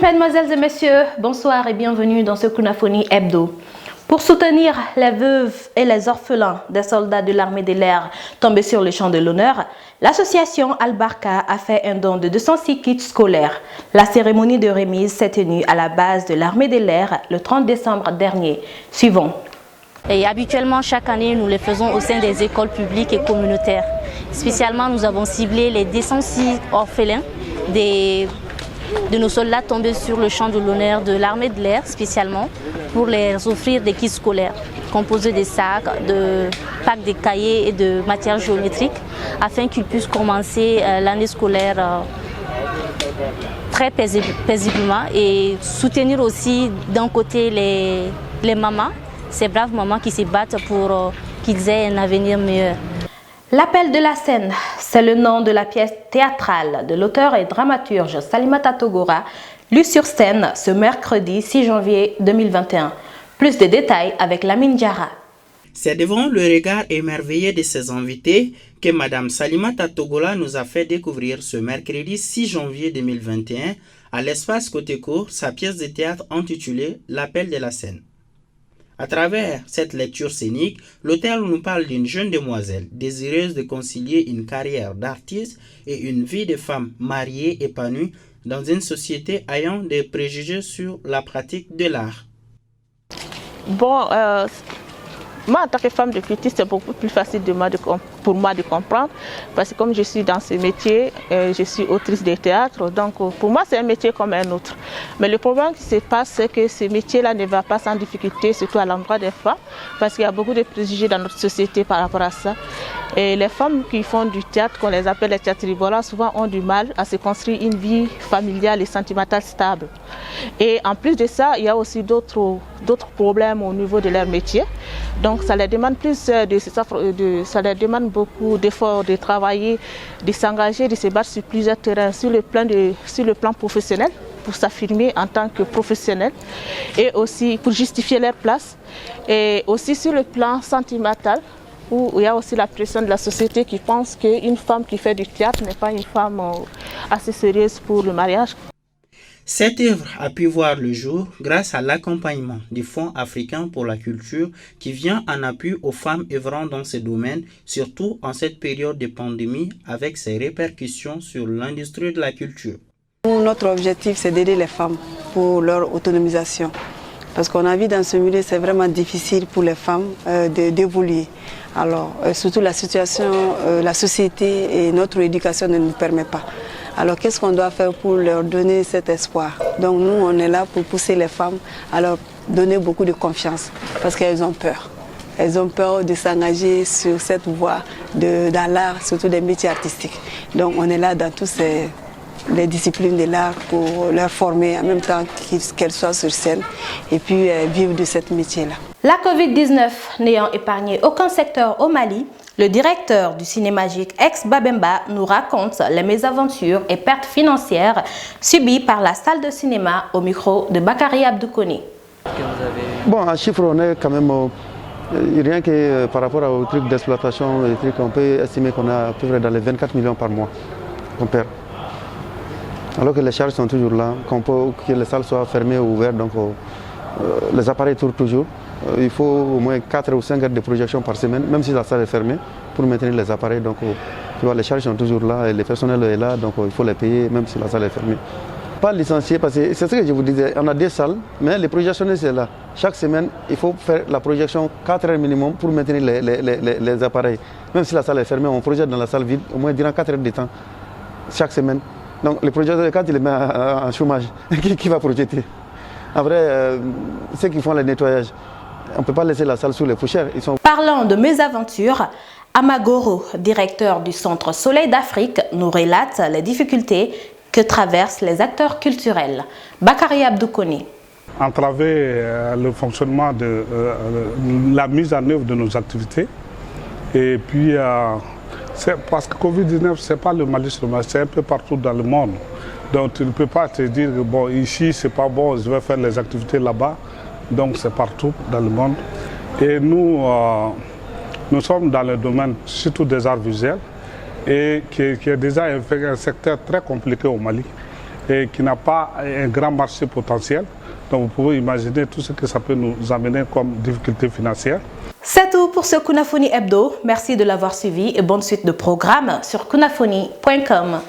mesdemoiselles et messieurs, bonsoir et bienvenue dans ce Kunafoni Hebdo. Pour soutenir les veuves et les orphelins des soldats de l'armée de l'air tombés sur le champ de l'honneur, l'association Al-Barka a fait un don de 206 kits scolaires. La cérémonie de remise s'est tenue à la base de l'armée de l'air le 30 décembre dernier. Suivons. Et habituellement, chaque année, nous les faisons au sein des écoles publiques et communautaires. Spécialement, nous avons ciblé les 206 orphelins de nos soldats tombés sur le champ de l'honneur de l'armée de l'air, spécialement pour les offrir des kits scolaires composés de sacs, de packs de cahiers et de matières géométriques afin qu'ils puissent commencer l'année scolaire très paisiblement et soutenir aussi d'un côté les mamans, ces braves mamans qui se battent pour qu'ils aient un avenir meilleur. L'appel de la scène, c'est le nom de la pièce théâtrale de l'auteur et dramaturge Salimata Togora, lue sur scène ce mercredi 6 janvier 2021. Plus de détails avec Lamine Diarra. C'est devant le regard émerveillé de ses invités que Mme Salimata Togora nous a fait découvrir ce mercredi 6 janvier 2021 à l'espace Côté-Cour sa pièce de théâtre intitulée L'appel de la scène. À travers cette lecture scénique, l'auteur nous parle d'une jeune demoiselle désireuse de concilier une carrière d'artiste et une vie de femme mariée épanouie dans une société ayant des préjugés sur la pratique de l'art. Bon, moi en tant que femme de culture, c'est beaucoup plus facile pour moi de comprendre parce que comme je suis dans ce métier, je suis autrice de théâtre, donc pour moi c'est un métier comme un autre. Mais le problème qui se passe, c'est que ce métier-là ne va pas sans difficulté, surtout à l'endroit des femmes, parce qu'il y a beaucoup de préjugés dans notre société par rapport à ça. Et les femmes qui font du théâtre, qu'on les appelle les théâtrivolas, souvent ont du mal à se construire une vie familiale et sentimentale stable. Et en plus de ça, il y a aussi d'autres problèmes au niveau de leur métier. Donc ça leur demande ça leur demande beaucoup d'efforts de travailler, de s'engager, de se battre sur plusieurs terrains, sur le plan professionnel, pour s'affirmer en tant que professionnel et aussi pour justifier leur place. Et aussi sur le plan sentimental, où il y a aussi la pression de la société qui pense qu'une femme qui fait du théâtre n'est pas une femme assez sérieuse pour le mariage. Cette œuvre a pu voir le jour grâce à l'accompagnement du Fonds africain pour la culture qui vient en appui aux femmes œuvrant dans ce domaine, surtout en cette période de pandémie avec ses répercussions sur l'industrie de la culture. Notre objectif, c'est d'aider les femmes pour leur autonomisation. Parce qu'on a vu dans ce milieu, c'est vraiment difficile pour les femmes d'évoluer. Alors, surtout la situation, la société et notre éducation ne nous permet pas. Alors, qu'est-ce qu'on doit faire pour leur donner cet espoir? Donc, nous, on est là pour pousser les femmes à leur donner beaucoup de confiance parce qu'elles ont peur. Elles ont peur de s'engager sur cette voie dans l'art, surtout des métiers artistiques. Donc, on est là dans tous les disciplines de l'art pour leur former en même temps qu'elles soient sur scène et puis vivre de ce métier-là. La Covid-19 n'ayant épargné aucun secteur au Mali, le directeur du Cinémagique ex-Babemba nous raconte les mésaventures et pertes financières subies par la salle de cinéma au micro de Bakary Abdoukoni. Bon, en chiffre, on est quand même, rien que par rapport au truc d'exploitation, on peut estimer qu'on a à peu près dans les 24 millions par mois qu'on perd. Alors que les charges sont toujours là, que les salles soient fermées ou ouvertes, donc les appareils tournent toujours. Il faut au moins 4 ou 5 heures de projection par semaine, même si la salle est fermée, pour maintenir les appareils. Donc tu vois, les charges sont toujours là et le personnel est là, donc il faut les payer même si la salle est fermée. Pas licencier, parce que c'est ce que je vous disais, on a 2 salles, mais les projectionnistes sont là. Chaque semaine, il faut faire la projection 4 heures minimum pour maintenir les appareils. Même si la salle est fermée, on projette dans la salle vide au moins durant 4 heures de temps, chaque semaine. Donc les projecteurs, quand il les met en chômage, qui va projeter? En vrai, ceux qui font le nettoyage, on ne peut pas laisser la salle sous les poussières. Parlant de mésaventures, Amagoro, directeur du Centre Soleil d'Afrique, nous relate les difficultés que traversent les acteurs culturels. Bakary Abdoukoni. Entraver le fonctionnement de la mise en œuvre de nos activités. Et puis, parce que Covid-19, ce n'est pas le Mali seulement, c'est un peu partout dans le monde. Donc tu ne peux pas te dire, bon, ici, c'est pas bon, je vais faire les activités là-bas. Donc c'est partout dans le monde. Et nous, nous sommes dans le domaine surtout des arts visuels, et qui est déjà un secteur très compliqué au Mali. et qui n'a pas un grand marché potentiel. Donc vous pouvez imaginer tout ce que ça peut nous amener comme difficultés financières. C'est tout pour ce Kunafoni Hebdo. Merci de l'avoir suivi et bonne suite de programmes sur kunafoni.com.